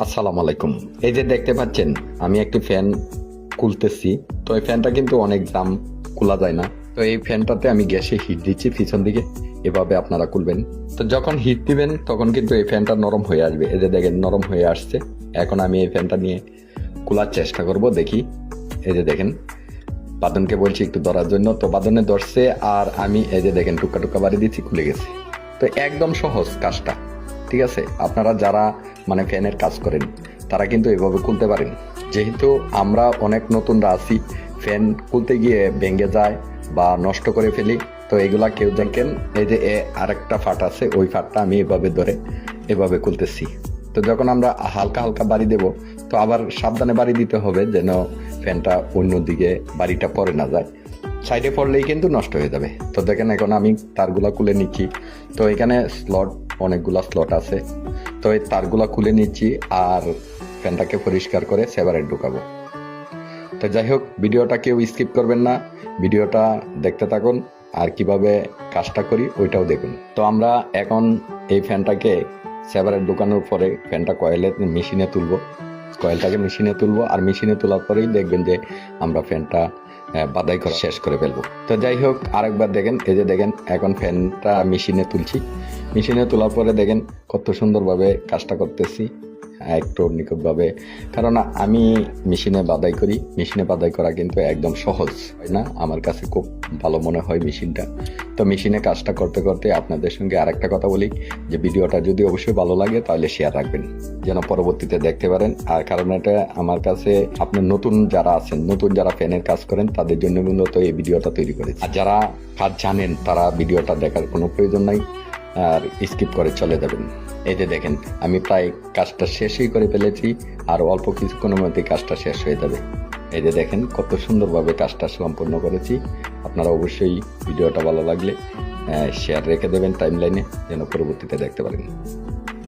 আসসালামু আলাইকুম। এই যে দেখতে পাচ্ছেন আমি একটি ফ্যান খুলতেছি। তো এই ফ্যানটা কিন্তু অনেক দাম, খোলা যায় না। তো এই ফ্যানটাতে আমি গ্যাসে হিট দিচ্ছি পিছন দিকে, এভাবে আপনারা খুলবেন। তো যখন হিট দিবেন তখন কিন্তু এই ফ্যানটা নরম হয়ে আসবে। এই যে দেখেন নরম হয়ে আসছে। এখন আমি এই ফ্যানটা নিয়ে খোলার চেষ্টা করব, দেখি। এই যে দেখেন বাদনকে বলছি একটু ধরার জন্য, তো বাদনে ধরছে আর আমি এই যে দেখেন টুকা টুকা বাড়ি দিচ্ছি, খুলে গেছে। তো একদম সহজ কাজটা, ঠিক আছে। আপনারা যারা ফ্যানের কাজ করেন তারা কিন্তু এভাবে খুলতে পারেন। যেহেতু আমরা অনেক নতুনরা আছি, ফ্যান খুলতে গিয়ে ভেঙে যায় বা নষ্ট করে ফেলি। তো এগুলা কেউ দেখেন, এই যে আরেকটা ফাট আছে, ওই ফাটটা আমি এভাবে ধরে এভাবে খুলতেছি। তো যখন আমরা হালকা হালকা বাড়ি দেব, তো আবার সাবধানে বাড়ি দিতে হবে যেন ফ্যানটা অন্যদিকে বাড়িটা পড়ে না যায়। সাইডে পড়লেই কিন্তু নষ্ট হয়ে যাবে। তো দেখেন এখন আমি তারগুলা খুলে নিচ্ছি। তো এখানে অনেকগুলা স্লট আছে। তো এই তারগুলা খুলে নিচ্ছি আর ফ্যানটাকে পরিষ্কার করে সেভারে ঢুকাবো। তো যাই হোক, ভিডিওটা কেউ স্কিপ করবেন না, ভিডিওটা দেখতে থাকুন আর কিভাবে কাজটা করি ওইটাও দেখুন। তো আমরা এখন এই ফ্যানটাকে সেভারে ঢুকানোর পরে ফ্যানটা মেশিনে তুলবো। কয়েলটাকে মেশিনে তুলবো আর মেশিনে তোলার পরেই দেখবেন যে আমরা ফ্যানটা বাদাই করে শেষ করে ফেলবো। তো যাই হোক, আরেকবার দেখেন, এই যে দেখেন এখন ফ্যানটা মেশিনে তুলছি। মেশিনে তোলার পরে দেখেন কত সুন্দরভাবে কাজটা করতেছি, একটু নিখুঁতভাবে। কারণ আমি মেশিনে বাদাই করি, মেশিনে বাদাই করা কিন্তু একদম সহজ হয় না, আমার কাছে খুব ভালো মনে হয় মেশিনটা। তো মেশিনে কাজটা করতে করতে আপনাদের সঙ্গে আরেকটা কথা বলি, যে ভিডিওটা যদি অবশ্যই ভালো লাগে তাহলে শেয়ার রাখবেন যেন পরবর্তীতে দেখতে পারেন। আর কারণ এটা আমার কাছে আপনার নতুন যারা আছেন, নতুন যারা ফ্যানের কাজ করেন তাদের জন্য মূলত এই ভিডিওটা তৈরি করেছি। আর যারা কাজ জানেন তারা ভিডিওটা দেখার কোনো প্রয়োজন নাই, আর স্কিপ করে চলে যাবেন। এই যে দেখেন আমি প্রায় কাজটা শেষই করে ফেলেছি, আর অল্প কিছুক্ষণের মধ্যেই কাজটা শেষ হয়ে যাবে। এই যে দেখেন কত সুন্দরভাবে কাজটা সম্পন্ন করেছি। আপনারা অবশ্যই ভিডিওটা ভালো লাগলে শেয়ার রেখে দেবেন টাইমলাইনে যেন পরবর্তীতে দেখতে পারেন।